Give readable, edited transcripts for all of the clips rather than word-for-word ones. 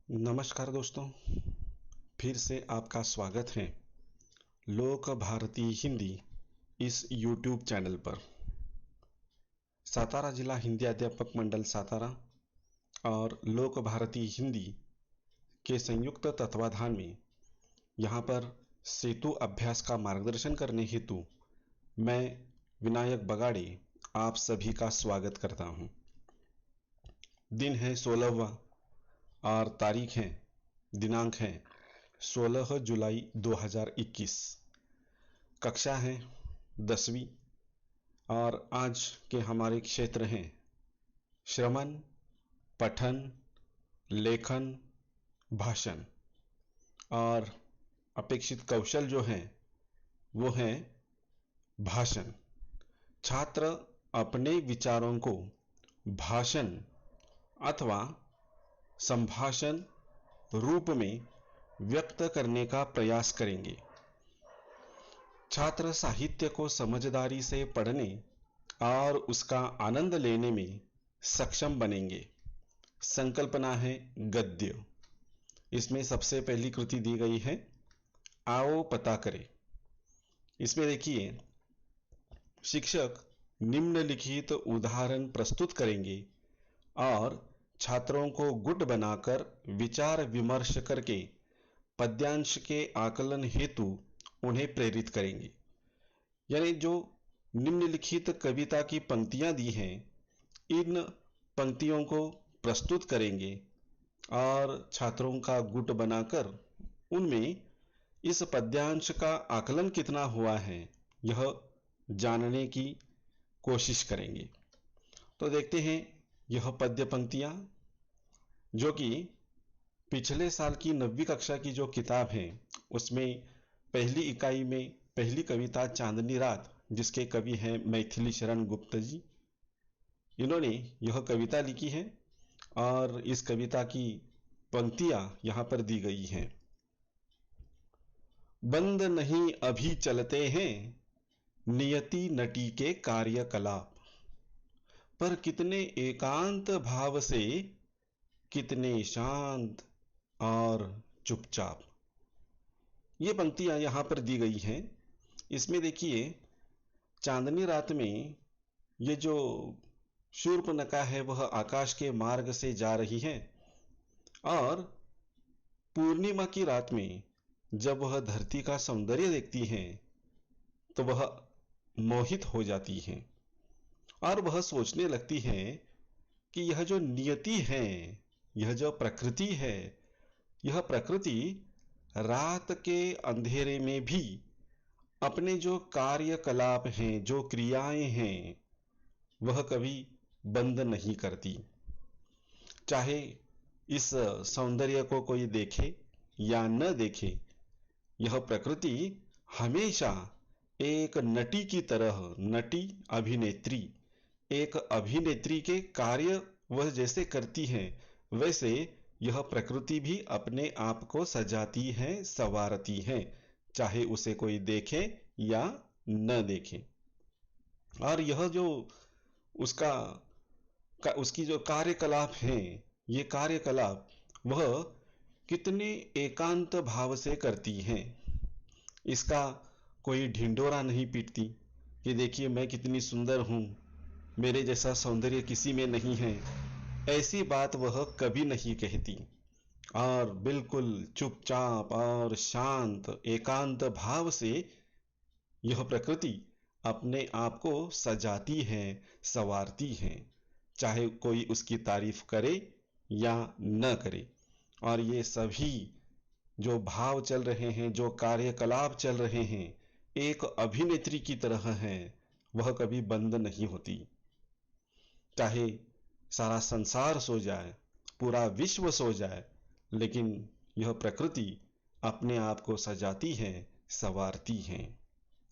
नमस्कार दोस्तों, फिर से आपका स्वागत है लोक भारती हिंदी इस YouTube चैनल पर। सातारा जिला हिंदी अध्यापक मंडल सातारा और लोक भारती हिंदी के संयुक्त तत्वाधान में यहाँ पर सेतु अभ्यास का मार्गदर्शन करने हेतु मैं विनायक बगाड़े आप सभी का स्वागत करता हूँ। दिन है 16वां और दिनांक है 16 जुलाई 2021। कक्षा है 10वीं और आज के हमारे क्षेत्र हैं श्रवण, पठन, लेखन, भाषण और अपेक्षित कौशल जो है वो है भाषण। छात्र अपने विचारों को भाषण अथवा संभाषण रूप में व्यक्त करने का प्रयास करेंगे। छात्र साहित्य को समझदारी से पढ़ने और उसका आनंद लेने में सक्षम बनेंगे। संकल्पना है गद्य। इसमें सबसे पहली कृति दी गई है, आओ पता करें। इसमें देखिए, शिक्षक निम्नलिखित उदाहरण प्रस्तुत करेंगे और छात्रों को गुट बनाकर विचार विमर्श करके पद्यांश के आकलन हेतु उन्हें प्रेरित करेंगे। यानी जो निम्नलिखित कविता की पंक्तियां दी हैं, इन पंक्तियों को प्रस्तुत करेंगे और छात्रों का गुट बनाकर उनमें इस पद्यांश का आकलन कितना हुआ है यह जानने की कोशिश करेंगे। तो देखते हैं यह पद्य पंक्तियां, जो कि पिछले साल की 9वीं कक्षा की जो किताब है उसमें पहली इकाई में पहली कविता चांदनी रात, जिसके कवि हैं मैथिली शरण गुप्त जी, इन्होंने यह कविता लिखी है और इस कविता की पंक्तियां यहां पर दी गई हैं। बंद नहीं अभी चलते हैं नियति नटी के कार्यकलाप, पर कितने एकांत भाव से, कितने शांत और चुपचाप। ये पंक्तियां यहां पर दी गई हैं। इसमें देखिए, चांदनी रात में ये जो शूर्पणखा है वह आकाश के मार्ग से जा रही है और पूर्णिमा की रात में जब वह धरती का सौंदर्य देखती है तो वह मोहित हो जाती है और वह सोचने लगती है कि यह जो नियति है, यह जो प्रकृति है, यह प्रकृति रात के अंधेरे में भी अपने जो कार्यकलाप हैं, जो क्रियाएं हैं, वह कभी बंद नहीं करती। चाहे इस सौंदर्य को कोई देखे या न देखे, यह प्रकृति हमेशा एक नटी की तरह, नटी अभिनेत्री, एक अभिनेत्री के कार्य वह जैसे करती है वैसे यह प्रकृति भी अपने आप को सजाती है, संवारती है, चाहे उसे कोई देखे या न देखे। और यह जो उसकी जो कार्यकलाप हैं, ये कार्यकलाप वह कितने एकांत भाव से करती हैं। इसका कोई ढिंढोरा नहीं पीटती कि देखिए मैं कितनी सुंदर हूं, मेरे जैसा सौंदर्य किसी में नहीं है, ऐसी बात वह कभी नहीं कहती और बिल्कुल चुपचाप और शांत एकांत भाव से यह प्रकृति अपने आप को सजाती है, संवारती है, चाहे कोई उसकी तारीफ करे या न करे। और ये सभी जो भाव चल रहे हैं, जो कार्यकलाप चल रहे हैं, एक अभिनेत्री की तरह हैं, वह कभी बंद नहीं होती। चाहे सारा संसार सो जाए, पूरा विश्व सो जाए, लेकिन यह प्रकृति अपने आप को सजाती है, संवारती है।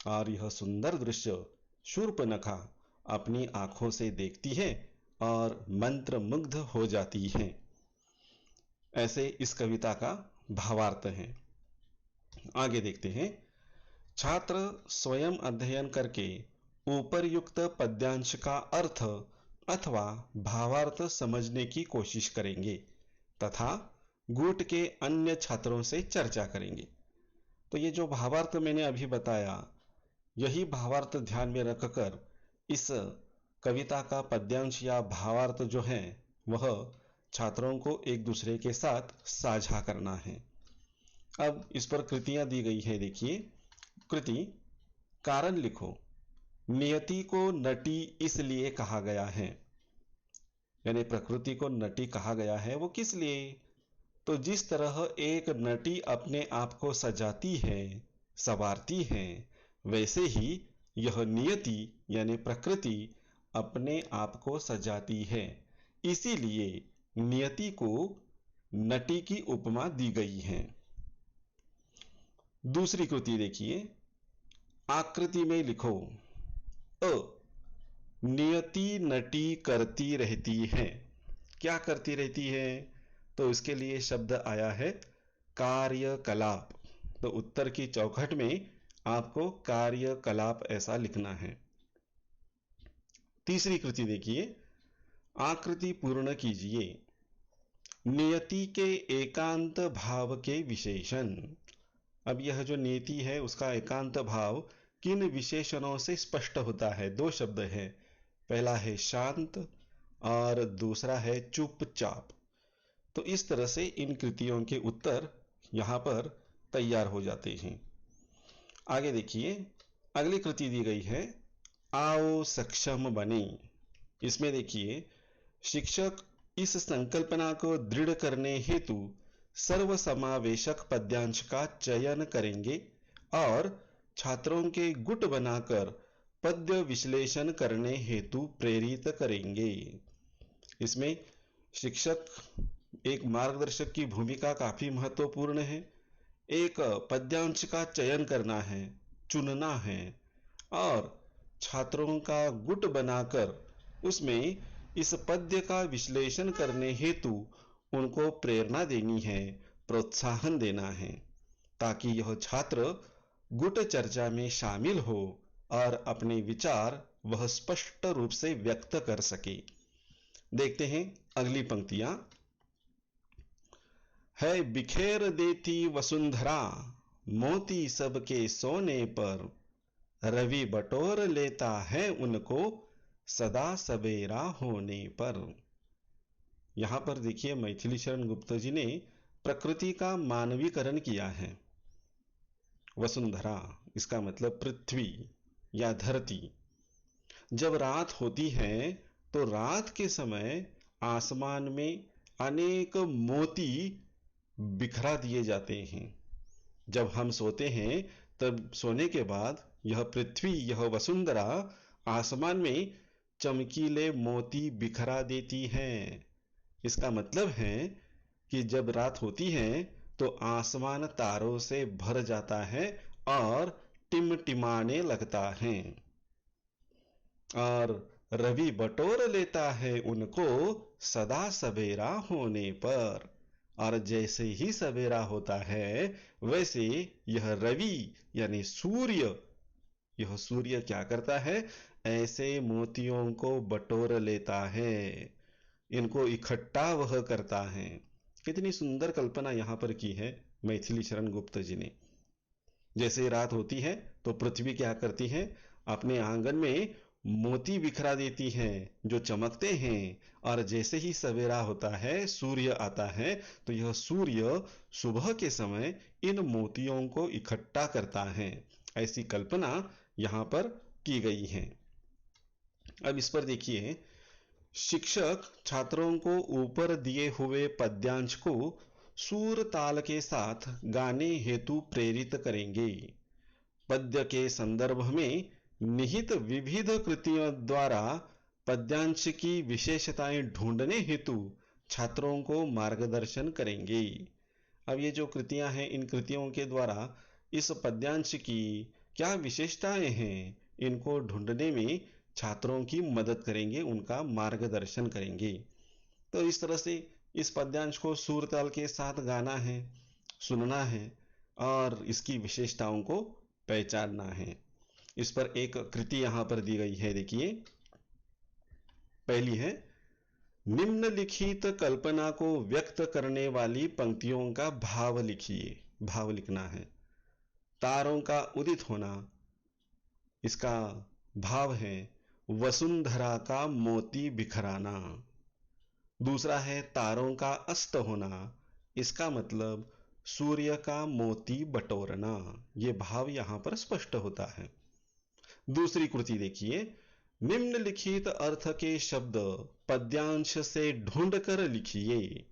और यह सुंदर दृश्य शूर्पणखा अपनी आंखों से देखती है और मंत्र मुग्ध हो जाती है। ऐसे इस कविता का भावार्थ है। आगे देखते हैं। छात्र स्वयं अध्ययन करके ऊपरयुक्त पद्यांश का अर्थ अथवा भावार्थ समझने की कोशिश करेंगे तथा गुट के अन्य छात्रों से चर्चा करेंगे। तो ये जो भावार्थ मैंने अभी बताया, यही भावार्थ ध्यान में रखकर इस कविता का पद्यांश या भावार्थ जो है वह छात्रों को एक दूसरे के साथ साझा करना है। अब इस पर कृतियां दी गई है। देखिए, कृति कारण लिखो। नियति को नटी इसलिए कहा गया है, यानी प्रकृति को नटी कहा गया है वो किस लिए? तो जिस तरह एक नटी अपने आप को सजाती है, संवारती है, वैसे ही यह नियति यानी प्रकृति अपने आप को सजाती है। इसीलिए नियति को नटी की उपमा दी गई है। दूसरी कृति देखिए, आकृति में लिखो। अ नियति नटी करती रहती है। क्या करती रहती है? तो इसके लिए शब्द आया है कार्यकलाप। तो उत्तर की चौखट में आपको कार्यकलाप ऐसा लिखना है। तीसरी कृति देखिए, आकृति पूर्ण कीजिए। नियति के एकांत भाव के विशेषण। अब यह जो नियति है उसका एकांत भाव किन विशेषणों से स्पष्ट होता है? दो शब्द है, पहला है शांत और दूसरा है चुपचाप। तो इस तरह से इन कृतियों के उत्तर यहां पर तैयार हो जाते हैं। आगे देखिए, अगली कृति दी गई है, आओ सक्षम बने। इसमें देखिए, शिक्षक इस संकल्पना को दृढ़ करने हेतु सर्वसमावेशक पद्यांश का चयन करेंगे और छात्रों के गुट बनाकर पद्य विश्लेषण करने हेतु प्रेरित करेंगे। इसमें शिक्षक एक मार्गदर्शक की भूमिका काफी महत्वपूर्ण है। एक पद्यांश का चयन करना है, चुनना है और छात्रों का गुट बनाकर उसमें इस पद्य का विश्लेषण करने हेतु उनको प्रेरणा देनी है, प्रोत्साहन देना है, ताकि यह छात्र गुट चर्चा में शामिल हो और अपने विचार वह स्पष्ट रूप से व्यक्त कर सके। देखते हैं अगली पंक्तियां। है बिखेर देती वसुंधरा, मोती सबके सोने पर, रवि बटोर लेता है उनको, सदा सवेरा होने पर। यहां पर देखिए, मैथिली शरण गुप्ता जी ने प्रकृति का मानवीकरण किया है। वसुंधरा इसका मतलब पृथ्वी या धरती। जब रात होती है तो रात के समय आसमान में अनेक मोती बिखरा दिए जाते हैं। जब हम सोते हैं तब सोने के बाद यह पृथ्वी, यह वसुंधरा आसमान में चमकीले मोती बिखरा देती है। इसका मतलब है कि जब रात होती है तो आसमान तारों से भर जाता है और टिमटिमाने लगता है, और रवि बटोर लेता है उनको सदा सवेरा होने पर। और जैसे ही सवेरा होता है वैसे यह रवि यानी सूर्य, यह सूर्य क्या करता है? ऐसे मोतियों को बटोर लेता है, इनको इकट्ठा वह करता है। कितनी सुंदर कल्पना यहां पर की है मैथिली शरण गुप्त जी ने। जैसे रात होती है तो पृथ्वी क्या करती है? अपने आंगन में मोती बिखरा देती है जो चमकते हैं, और जैसे ही सवेरा होता है, सूर्य आता है, तो यह सूर्य सुबह के समय इन मोतियों को इकट्ठा करता है। ऐसी कल्पना यहां पर की गई है। अब इस पर देखिए, शिक्षक छात्रों को ऊपर दिए हुए पद्यांश को सूर ताल के साथ गाने हेतु प्रेरित करेंगे। पद्य के संदर्भ में निहित विविध कृतियों द्वारा पद्यांश की विशेषताएं ढूंढने हेतु छात्रों को मार्गदर्शन करेंगे। अब ये जो कृतियां हैं, इन कृतियों के द्वारा इस पद्यांश की क्या विशेषताएं हैं, इनको ढूंढने में छात्रों की मदद करेंगे, उनका मार्गदर्शन करेंगे। तो इस तरह से इस पद्यांश को सुर ताल के साथ गाना है, सुनना है और इसकी विशेषताओं को पहचानना है। इस पर एक कृति यहां पर दी गई है। देखिए, पहली है, निम्नलिखित कल्पना को व्यक्त करने वाली पंक्तियों का भाव लिखिए। भाव लिखना है। तारों का उदित होना, इसका भाव है वसुंधरा का मोती बिखराना। दूसरा है तारों का अस्त होना, इसका मतलब सूर्य का मोती बटोरना। ये भाव यहां पर स्पष्ट होता है। दूसरी कृति देखिए, निम्नलिखित अर्थ के शब्द पद्यांश से ढूंढकर लिखिए।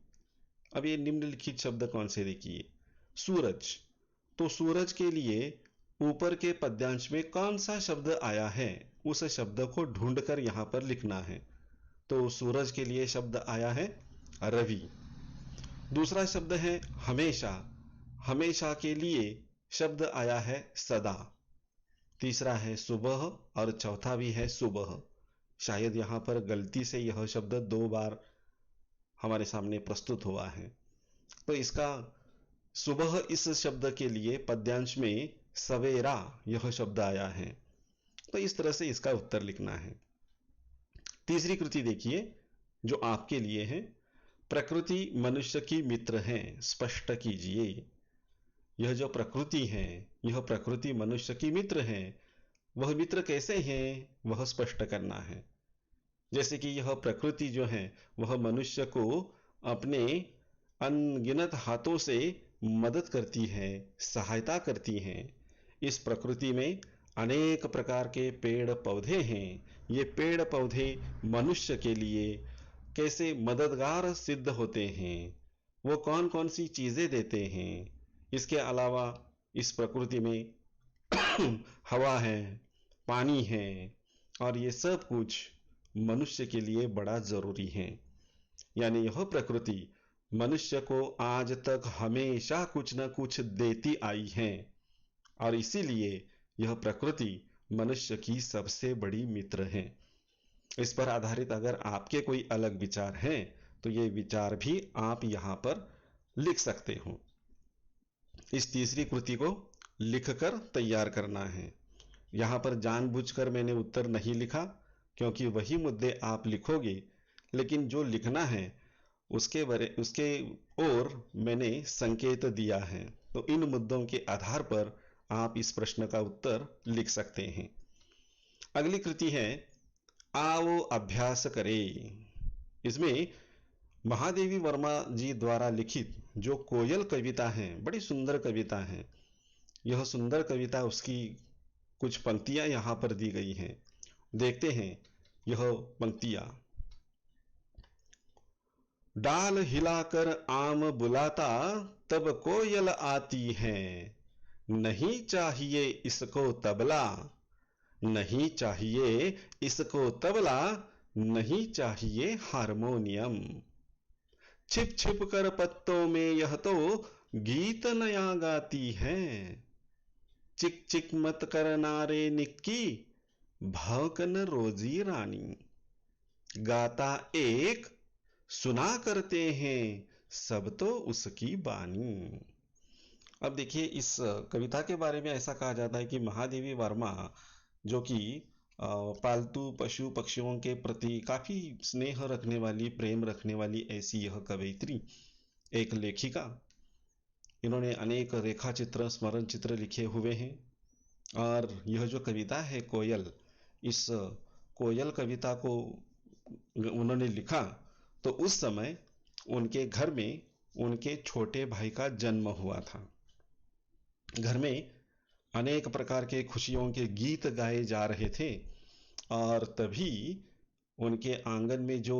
अब ये निम्नलिखित शब्द कौन से देखिए, सूरज, तो सूरज के लिए ऊपर के पद्यांश में कौन सा शब्द आया है, उस शब्द को ढूंढकर यहां पर लिखना है। तो सूरज के लिए शब्द आया है रवि। दूसरा शब्द है हमेशा, हमेशा के लिए शब्द आया है सदा। तीसरा है सुबह और चौथा भी है सुबह। शायद यहां पर गलती से यह शब्द 2 बार हमारे सामने प्रस्तुत हुआ है। तो इसका सुबह इस शब्द के लिए पद्यांश में सवेरा यह शब्द आया है। तो इस तरह से इसका उत्तर लिखना है। तीसरी कृति देखिए जो आपके लिए है, प्रकृति मनुष्य की मित्र है, स्पष्ट कीजिए। यह जो प्रकृति है, यह प्रकृति मनुष्य की मित्र है। वह मित्र कैसे हैं, वह स्पष्ट करना है। जैसे कि यह प्रकृति जो है वह मनुष्य को अपने अनगिनत हाथों से मदद करती है, सहायता करती है। इस प्रकृति में अनेक प्रकार के पेड़ पौधे हैं। ये पेड़ पौधे मनुष्य के लिए कैसे मददगार सिद्ध होते हैं, वो कौन कौन सी चीजें देते हैं। इसके अलावा इस प्रकृति में हवा है, पानी है, और ये सब कुछ मनुष्य के लिए बड़ा जरूरी है। यानी यह प्रकृति मनुष्य को आज तक हमेशा कुछ न कुछ देती आई है, और इसीलिए यह प्रकृति मनुष्य की सबसे बड़ी मित्र है। इस पर आधारित अगर आपके कोई अलग विचार हैं तो ये विचार भी आप यहां पर लिख सकते हो। इस तीसरी कृति को लिखकर तैयार करना है। यहां पर जानबूझकर मैंने उत्तर नहीं लिखा, क्योंकि वही मुद्दे आप लिखोगे, लेकिन जो लिखना है उसके ओर मैंने संकेत दिया है। तो इन मुद्दों के आधार पर आप इस प्रश्न का उत्तर लिख सकते हैं। अगली कृति है आओ अभ्यास करें। इसमें महादेवी वर्मा जी द्वारा लिखित जो कोयल कविता है, बड़ी सुंदर कविता है। यह सुंदर कविता, उसकी कुछ पंक्तियां यहां पर दी गई हैं। देखते हैं यह पंक्तियां। डाल हिलाकर आम बुलाता तब कोयल आती है, नहीं चाहिए इसको तबला, नहीं चाहिए इसको तबला, नहीं चाहिए हारमोनियम। छिप छिप कर पत्तों में यह तो गीत नया गाती है, चिक चिक मत कर नारे निक्की, भौंकन रोजी रानी। गाता एक सुना करते हैं सब तो उसकी बानी। अब देखिए इस कविता के बारे में ऐसा कहा जाता है कि महादेवी वर्मा जो कि पालतू पशु पक्षियों के प्रति काफी स्नेह रखने वाली, प्रेम रखने वाली ऐसी यह कवयित्री, एक लेखिका। इन्होंने अनेक रेखा चित्र, स्मरण चित्र लिखे हुए हैं। और यह जो कविता है कोयल, इस कोयल कविता को उन्होंने लिखा तो उस समय उनके घर में उनके छोटे भाई का जन्म हुआ था। घर में अनेक प्रकार के खुशियों के गीत गाए जा रहे थे, और तभी उनके आंगन में जो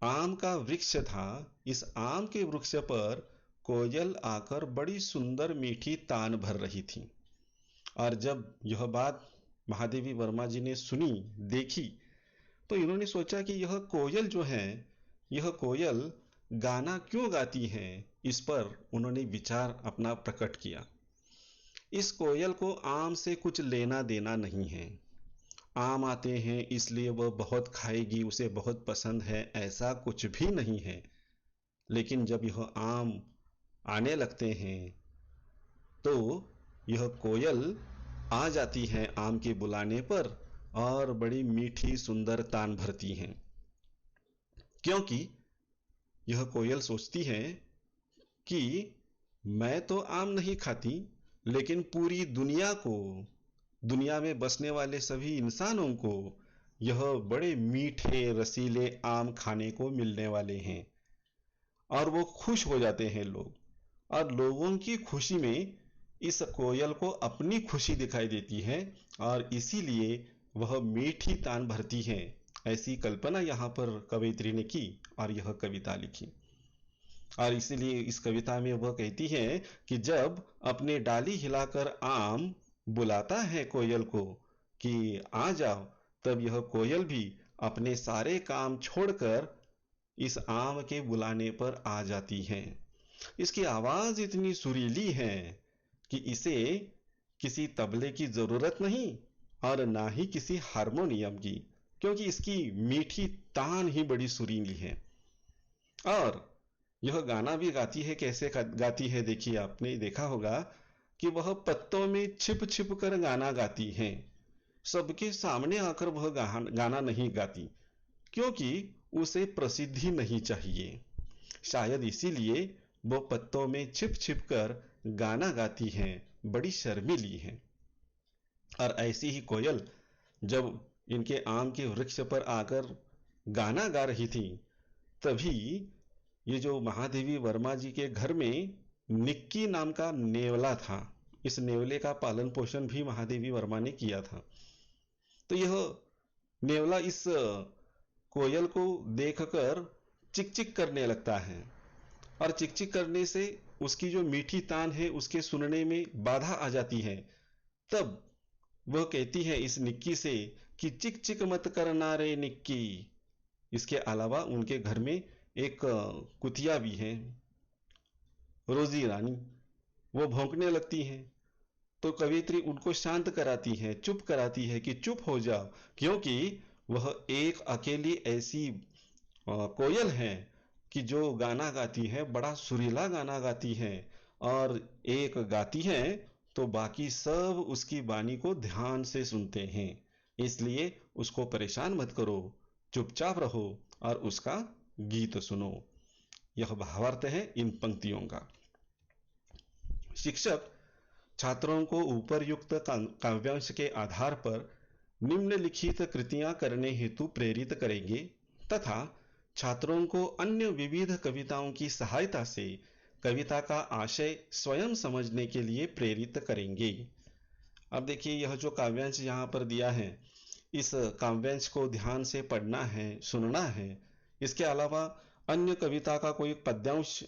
आम का वृक्ष था, इस आम के वृक्ष पर कोयल आकर बड़ी सुंदर मीठी तान भर रही थी। और जब यह बात महादेवी वर्मा जी ने सुनी, देखी, तो इन्होंने सोचा कि यह कोयल जो है, यह कोयल गाना क्यों गाती है। इस पर उन्होंने विचार अपना प्रकट किया। इस कोयल को आम से कुछ लेना देना नहीं है। आम आते हैं इसलिए वह बहुत खाएगी, उसे बहुत पसंद है, ऐसा कुछ भी नहीं है। लेकिन जब यह आम आने लगते हैं तो यह कोयल आ जाती है आम के बुलाने पर, और बड़ी मीठी सुंदर तान भरती हैं। क्योंकि यह कोयल सोचती है कि मैं तो आम नहीं खाती, लेकिन पूरी दुनिया को, दुनिया में बसने वाले सभी इंसानों को यह बड़े मीठे रसीले आम खाने को मिलने वाले हैं। और वो खुश हो जाते हैं लोग, और लोगों की खुशी में इस कोयल को अपनी खुशी दिखाई देती है, और इसीलिए वह मीठी तान भरती है। ऐसी कल्पना यहाँ पर कवयित्री ने की और यह कविता लिखी। और इसीलिए इस कविता में वह कहती है कि जब अपने डाली हिलाकर आम बुलाता है कोयल को कि आ जाओ, तब यह कोयल भी अपने सारे काम छोड़कर इस आम के बुलाने पर आ जाती है। इसकी आवाज इतनी सुरीली है कि इसे किसी तबले की जरूरत नहीं और ना ही किसी हारमोनियम की, क्योंकि इसकी मीठी तान ही बड़ी सुरीली है। और यह गाना भी गाती है। कैसे गाती है? देखिए, आपने देखा होगा कि वह पत्तों में छिप छिप कर गाना गाती है। सबके सामने आकर वह गाना नहीं गाती, क्योंकि उसे प्रसिद्धि नहीं चाहिए। शायद इसीलिए वो पत्तों में छिप छिप कर गाना गाती है, बड़ी शर्मीली है। और ऐसी ही कोयल जब इनके आम के वृक्ष पर आकर गाना गा रही थी, तभी ये जो महादेवी वर्मा जी के घर में निक्की नाम का नेवला था, इस नेवले का पालन पोषण भी महादेवी वर्मा ने किया था। तो यह नेवला इस कोयल को देखकर चिक चिक करने लगता है, और चिक चिक करने से उसकी जो मीठी तान है उसके सुनने में बाधा आ जाती है। तब वह कहती है इस निक्की से कि चिक चिक मत करना रे निक्की। इसके अलावा उनके घर में एक कुतिया भी है, रोजी रानी, वो भौंकने लगती है। तो कवित्री उनको शांत कराती है, चुप कराती है कि चुप हो जाओ, क्योंकि वह एक अकेली ऐसी कोयल है कि जो गाना गाती है, बड़ा सुरीला गाना गाती है, और एक गाती है तो बाकी सब उसकी वाणी को ध्यान से सुनते हैं। इसलिए उसको परेशान मत करो, चुपचाप रहो और उसका गीत सुनो। यह भावार्थ है इन पंक्तियों का। शिक्षक छात्रों को ऊपरयुक्त काव्यांश के आधार पर निम्नलिखित कृतियां करने हेतु प्रेरित करेंगे तथा छात्रों को अन्य विविध कविताओं की सहायता से कविता का आशय स्वयं समझने के लिए प्रेरित करेंगे। अब देखिए, यह जो काव्यांश यहाँ पर दिया है, इस काव्यांश को ध्यान से पढ़ना है, सुनना है। इसके अलावा अन्य कविता का कोई पद्यांश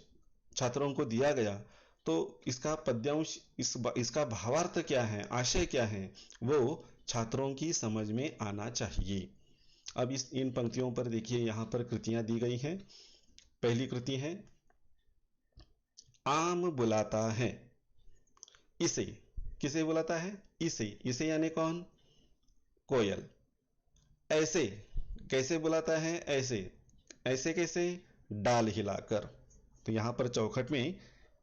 छात्रों को दिया गया तो इसका पद्यांश, इसका भावार्थ क्या है, आशय क्या है, वो छात्रों की समझ में आना चाहिए। अब इन पंक्तियों पर देखिए, यहाँ पर कृतियां दी गई हैं। पहली कृति है आम बुलाता है। इसे किसे बुलाता है? इसे यानी कौन? कोयल। ऐसे कैसे बुलाता है? ऐसे कैसे? डाल हिलाकर। तो यहां पर चौखट में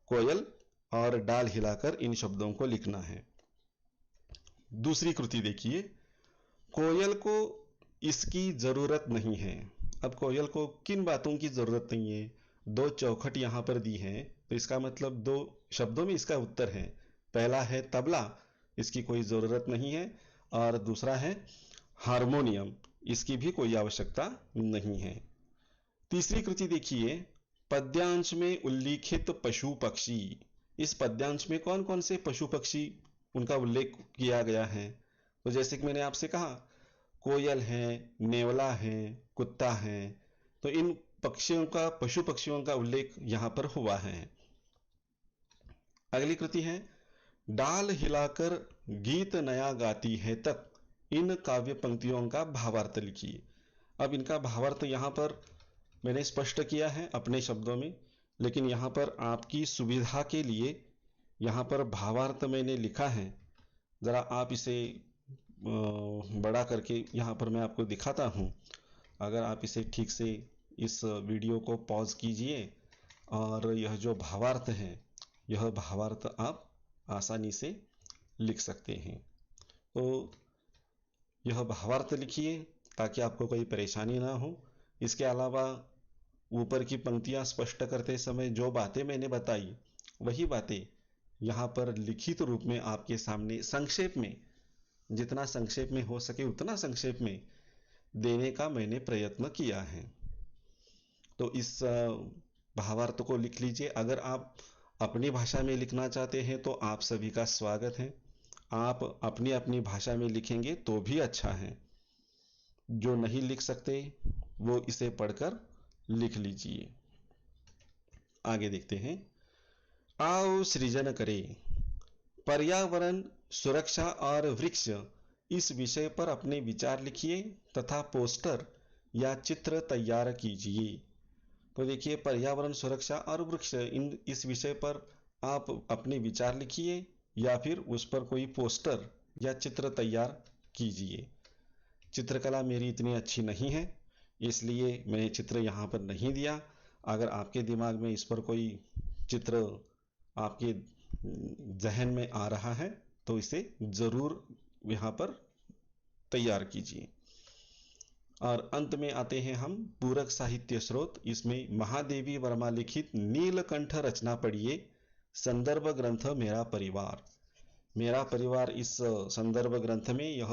कोयल और डाल हिलाकर इन शब्दों को लिखना है। दूसरी कृति देखिए, कोयल को इसकी जरूरत नहीं है। अब कोयल को किन बातों की जरूरत नहीं है? दो चौखट यहां पर दी है, तो इसका मतलब दो शब्दों में इसका उत्तर है। पहला है तबला, इसकी कोई जरूरत नहीं है, और दूसरा है हारमोनियम, इसकी भी कोई आवश्यकता नहीं है। तीसरी कृति देखिए, पद्यांश में उल्लिखित पशु पक्षी। इस पद्यांश में कौन कौन से पशु पक्षी उनका उल्लेख किया गया है? तो जैसे कि मैंने आपसे कहा, कोयल है, नेवला है, कुत्ता है, तो इन पक्षियों का, पशु पक्षियों का उल्लेख यहां पर हुआ है। अगली कृति है डाल हिलाकर गीत नया गाती है तक। इन काव्य पंक्तियों का भावार्थ लिखिए। अब इनका भावार्थ यहां पर मैंने स्पष्ट किया है अपने शब्दों में, लेकिन यहां पर आपकी सुविधा के लिए यहां पर भावार्थ मैंने लिखा है। जरा आप इसे बड़ा करके यहां पर मैं आपको दिखाता हूं। अगर आप इसे ठीक से, इस वीडियो को पॉज कीजिए, और यह जो भावार्थ है, यह भावार्थ आप आसानी से लिख सकते हैं। तो यह भावार्थ लिखिए ताकि आपको कोई परेशानी ना हो। इसके अलावा ऊपर की पंक्तियां स्पष्ट करते समय जो बातें मैंने बताई वही बातें यहाँ पर लिखित रूप में आपके सामने संक्षेप में, जितना संक्षेप में हो सके उतना संक्षेप में देने का मैंने प्रयत्न किया है। तो इस भावार्थ को लिख लीजिए। अगर आप अपनी भाषा में लिखना चाहते हैं तो आप सभी का स्वागत है। आप अपनी अपनी भाषा में लिखेंगे तो भी अच्छा है। जो नहीं लिख सकते वो इसे पढ़कर लिख लीजिए। आगे देखते हैं। आओ सृजन करें, पर्यावरण सुरक्षा और वृक्ष, इस विषय पर अपने विचार लिखिए तथा पोस्टर या चित्र तैयार कीजिए। तो देखिए, पर्यावरण सुरक्षा और वृक्ष, इस विषय पर आप अपने विचार लिखिए या फिर उस पर कोई पोस्टर या चित्र तैयार कीजिए। चित्रकला मेरी इतनी अच्छी नहीं है, इसलिए मैंने चित्र यहाँ पर नहीं दिया। अगर आपके दिमाग में इस पर कोई चित्र आपके जहन में आ रहा है तो इसे जरूर यहाँ पर तैयार कीजिए। और अंत में आते हैं हम पूरक साहित्य स्रोत। इसमें महादेवी वर्मा लिखित नीलकंठ रचना पढ़िए। संदर्भ ग्रंथ मेरा परिवार। मेरा परिवार इस संदर्भ ग्रंथ में यह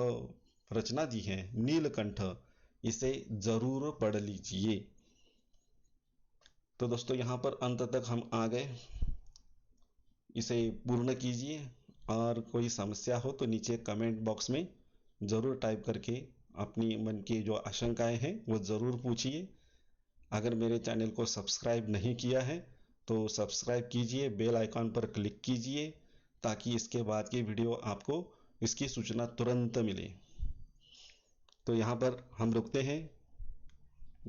रचना दी है नीलकंठ, इसे जरूर पढ़ लीजिए। तो दोस्तों, यहाँ पर अंत तक हम आ गए। इसे पूर्ण कीजिए और कोई समस्या हो तो नीचे कमेंट बॉक्स में ज़रूर टाइप करके अपनी मन की जो आशंकाएं हैं वो ज़रूर पूछिए। अगर मेरे चैनल को सब्सक्राइब नहीं किया है तो सब्सक्राइब कीजिए, बेल आइकॉन पर क्लिक कीजिए ताकि इसके बाद की वीडियो आपको इसकी सूचना तुरंत मिले। तो यहाँ पर हम रुकते हैं।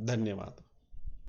धन्यवाद।